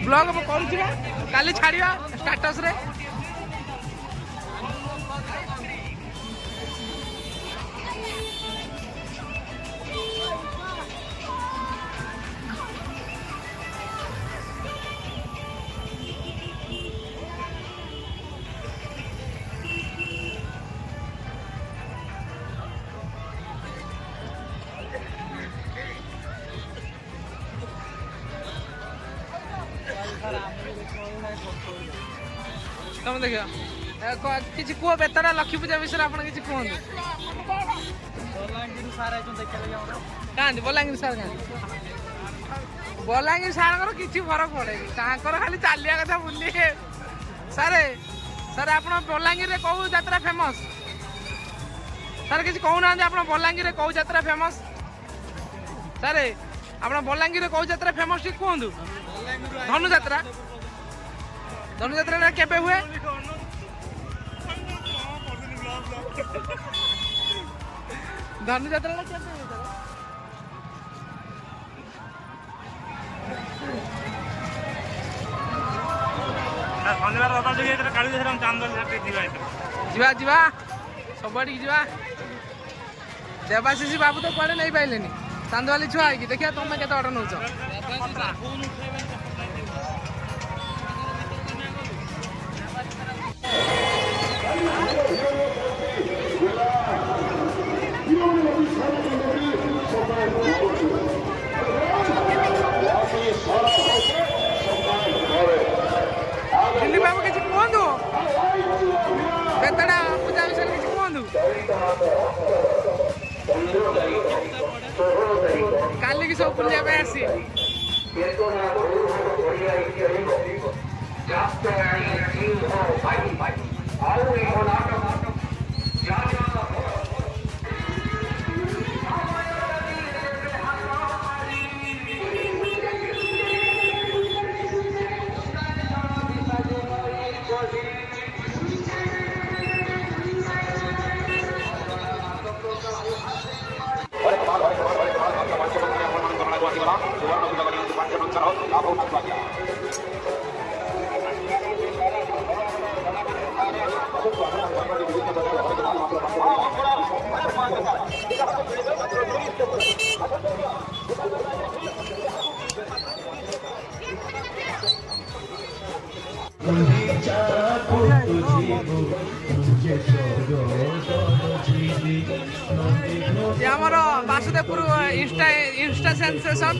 blog करूँ काली छाड़िया status रे तुम देख किसी कह बेतरा लक्ष्मी पूजा विषय आप किसी कहते बलांगीर सार बलांगीर सार किसी फरक पड़े खाली चलिया कथा बुले सारे सर आप बलांगीर कौ यात्रा फेमस सर किसी कहूना आप बलांगीर कौ यात्रा फेमस सारे आप बलांगीर कौ यात्रा फेमस टी कहतु धनुଯାତ୍ରା धनुଯାତ୍ରା केबे हुए धनुଯାତ୍ରା केबे हुए शनिवार रथ जो काली चांदोल जीवा जीवा सबड़ी जीवा देवाशीष बाबू तो कुआड़े नहीं पाइले चांदवाली छुआ है देखिए तुम केते ऑर्डर नौच दिल्ली बाबू किसी कहतु बेतड़ा पूजा विषय किसी कहतु काली की सब पूजा पे आसी ये आमर बासुदेवपुर इंस्टा सेंसेशन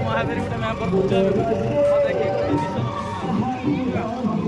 महावीर गोटे मेम्बर पूजा देखिए